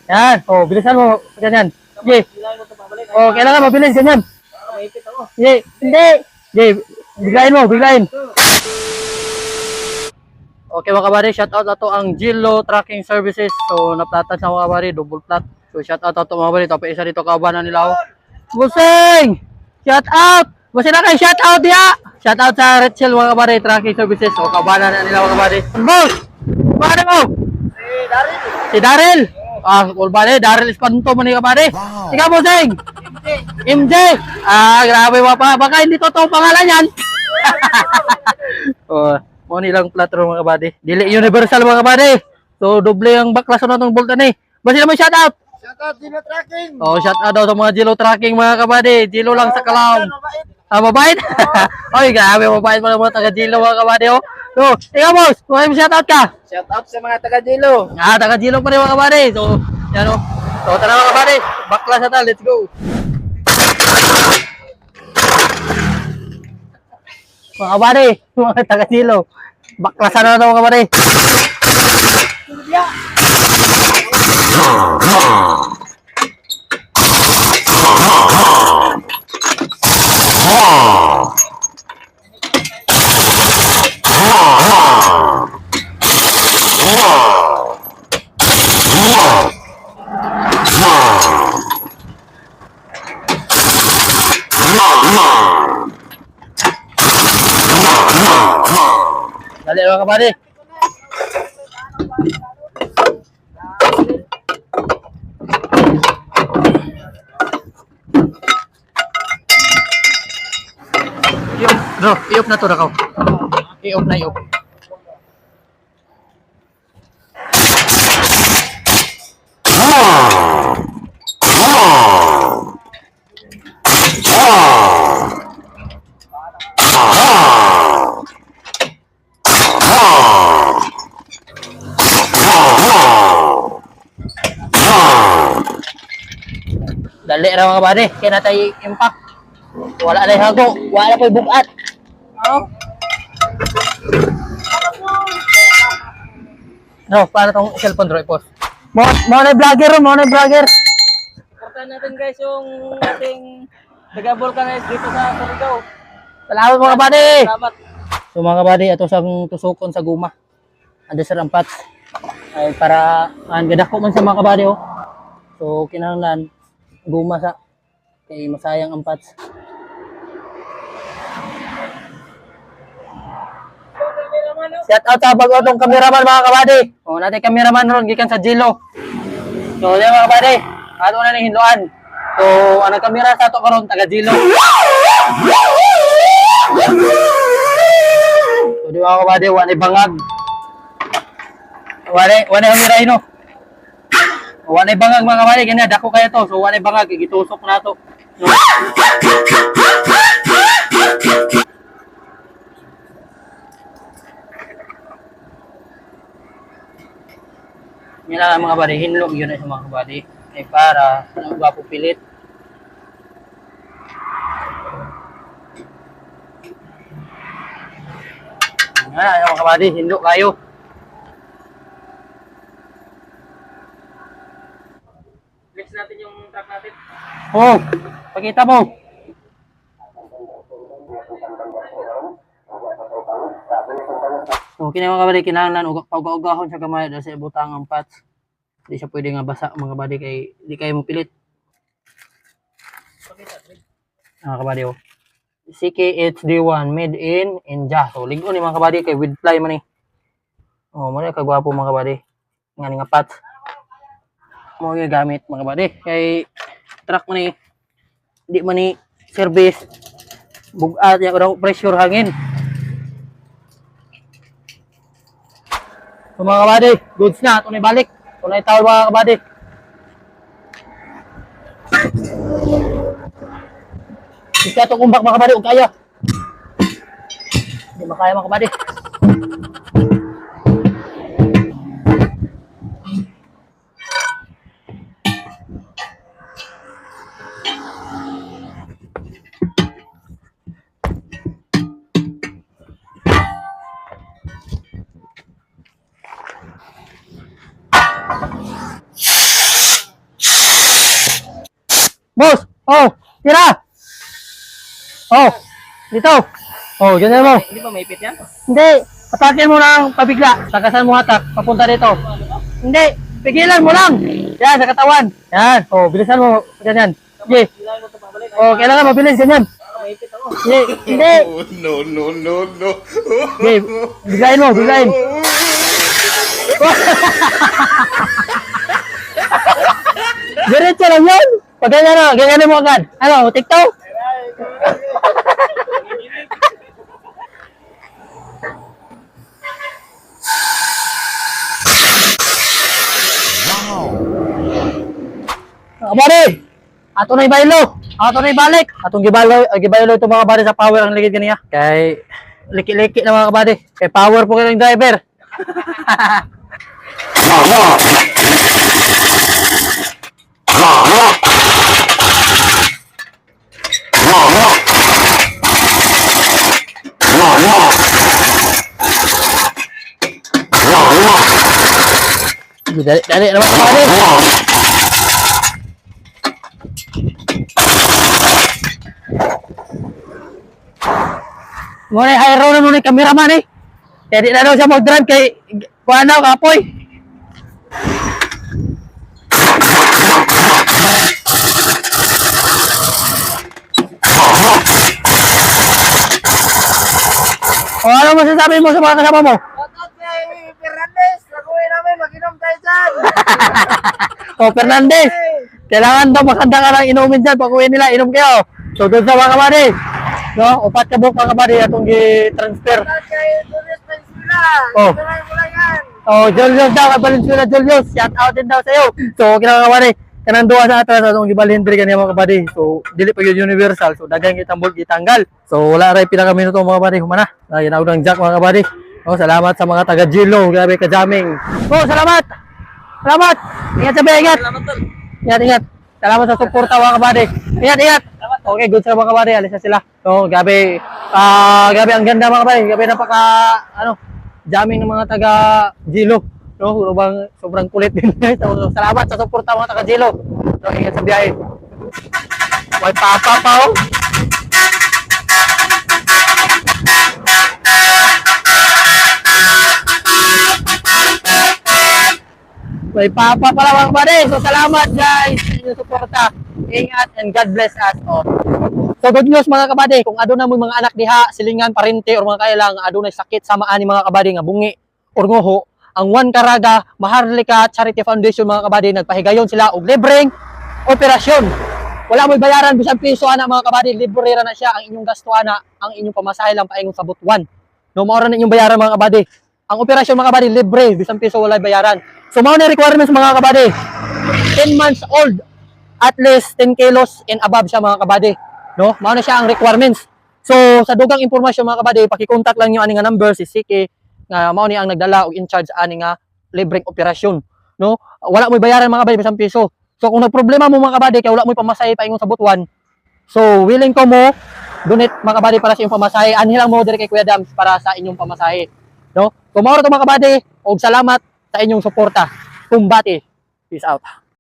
Yan. Oh, bilisan mo. Ganyan. Sige. Oh, kailangan mabilis. Ganyan. Sige. Hindi. Sige. Biglayin mo. Biglayin. Okay mga kabady, shout out ato ang Gilo Tracking Services. So naplatan sa mga kabady, double plat. So shout out ato mga kabady, tapos isa dito kabanan nila. Busing! Shout out! Busing na kay shout out ya! Shout out sa Rachel mga kabady, Tracking Services. So kabanan na nila mga kabady. Boss! Kabady mo! Si Daryl! Ah, kabady, Daryl Espanto man ni kabady. Ikaw Busing! MJ! Ah, grabe pa. Baka hindi totoo pangalan yan. Oh. Mo nilang platro mga kabady. Dili universal mga kabady. So doble ang baklas na itong bolta ni. Basta naman shout out. Shout out Gilo Tracking. Oh, shout out daw sa mga Gilo Tracking mga kabady. Gilo lang sa Kalaw. Ah, mabait? Oy, grabe mabait mo mga taga Gilo mga kabady oh. So, ikaw boss, kung shout out ka. Shout out sa mga taga Gilo. Ah, taga Gilo pa rin mga kabady. So, yan oh. So, tara mga kabady. Baklas na ta, let's go. Mga kabady, mga taga Gilo. Baklasan na daw mga kabady. Dali mga kabady. Bro, i-off na to na ko. I-off na i-off. Dali ra mga kabady, kaya na tayo impact. Wala na yung hago, wala po yung bukat. No, para tong cellphone draw i-post. Mo na vlogger, mo na vlogger. Supportan natin guys yung ating taga-vulcanize dito sa Surigao. Salamat mga kabady. Salamat. So mga kabady, ito sang tusukon sa guma. Ando sa rampat. Ay para ang gadako man sa mga kabady oh. So kinahanglan guma sa kay masayang ang parts. Shout out sa bagotong cameraman mga kabady. O natin cameraman ron gikan sa Gilo. So yan mga kabady, ato na ning hinluan. So ang kamera sa ato karon taga Gilo. So di mga kabady, wala bangag. Wala kamera ino. Wala bangag mga kabady, ganyan dako kaya to. So wala bangag, gitusok na to. No. Yan lang mga kabady, hinlog yun na sa mga kabady. Eh para, ano ba pupilit? Yan mga kabady, hinlog kayo. Flex natin yung truck natin. Oh, pakita mo. So, kini mga kabady, kinahanglan uga-ugahon sa kamay dahil sa ibutang ang parts. Hindi siya pwede nga basa mga kabady kay di kayo mo pilit. Mga kabady oh. CKHD1 made in India. So, ligon ni mga kabady kay with fly man ni. Oh, mo kagwapo mga kabady. Nga nga parts. Mo yung gamit mga kabady kay truck man ni di man ni service bugat ya daw pressure hangin. So mga kabady, goods na, ito na balik. Ito na itawal mga kabady. Ika ito kumbak mga kabady, huwag kaya. Hindi makaya mga kabady. Boss! Oh! Tira! Oh! Dito! Oh, ganyan mo. Hindi ba maipit yan? Hindi! Atakin mo lang pabigla. Sakasan mo hatak. Papunta dito. Hindi! Pigilan mo lang! Yan, sa katawan. Yan. Oh, bilisan mo. Ganyan. Sige. Kailangan ko ito pabalik. Oh, kailangan mabilis. Ganyan. Maipit ako. Hindi! Hindi! No. Sige. Biglayin mo. Biglayin. Diretso lang yun. Pag ganyan na, ganyan mo agad. Ano, TikTok? Kabari! Ato na ibaylo! Ato na ibalik! Atong gibaylo itong mga kabari sa power ang ligid kaniya. Kay liki-liki na mga kabari. Kay power po kayo ng driver. Dali naman kabari! Muna hire na muna yung cameraman eh. Kaya di na daw siya mag-drive kay kuha na kapoy. O ano masasabi mo sa mga kasama mo? Shoutout kay Fernandez. Nakuhin namin. Mag-inom tayo dyan. O Fernandez, kailangan daw makanda ka ng inumin dyan. Pag uwi nila, inom kayo. So doon sa mga kabady. No, upat ka buhok mga kabady atong gi-transfer. Shoutout kay Julius Valenzuela. Oh. Ito lang mo lang yan. Oh, Julius daw, kay Valenzuela Julius. Shout out din daw sa'yo. So, kinakabari. Kanang duwa sa atras atong gibalhindri kaniya mga kabady. So, dili pa yun universal. So, dagang kitang bolt gitanggal. So, wala ray pila ka minuto mga kabady. Humana. Ginawag ng jack mga kabady. Oh, salamat sa mga taga Gilo. Grabe ka jamming. Oh, salamat. Salamat. Ingat sabi, ingat. Salamat tol. Ingat. Salamat sa suporta mga kabady. Ingat. Okay, good sa mga kabady. Alis na sila. So, gabi. Gabi ang ganda mga kabady. Gabi napaka, jamming ng mga taga Gilo. No, sobrang kulit din. So, salamat sa suporta mga taga Gilo. So, ingat sa biyahe. May papa pa oh. May papa pala mga kabady. So, salamat guys sa inyong suporta. Ingat and God bless us all. So, good news mga kabady. Kung aduna mo mga anak diha, silingan, parente, or mga kailang adunay sakit sa maani mga kabady nga bungi or ngoho, ang One Caraga Maharlika Charity Foundation mga kabady nagpahigayon sila og libreng operasyon. Wala mo'y bayaran bisan piso ana mga kabady, libre ra na siya. Ang inyong gasto ana, ang inyong pamasahe lang paingon sa butuan. No, mao ra na inyong bayaran mga kabady. Ang operasyon mga kabady libre, bisan piso wala bayaran. So mao na requirements mga kabady. 10 months old, at least 10 kilos and above siya mga kabady. No, mao na siya ang requirements. So sa dugang impormasyon mga kabady, paki-contact lang niyo ani nga number si Siki nga mao ni ang nagdala og in charge ani nga libreng operasyon. No, wala mo'y bayaran mga kabady bisan piso. So kung nagproblema mo mga kabady kay wala mo'y pamasahe paingon sa butuan, so willing ko mo donate mga kabady para sa inyong pamasahe. Anhi lang mo dire kay Kuya Dams para sa inyong pamasahe. No? Kumaro to mga kabady og salamat sa inyong suporta. Kumbati. Peace out.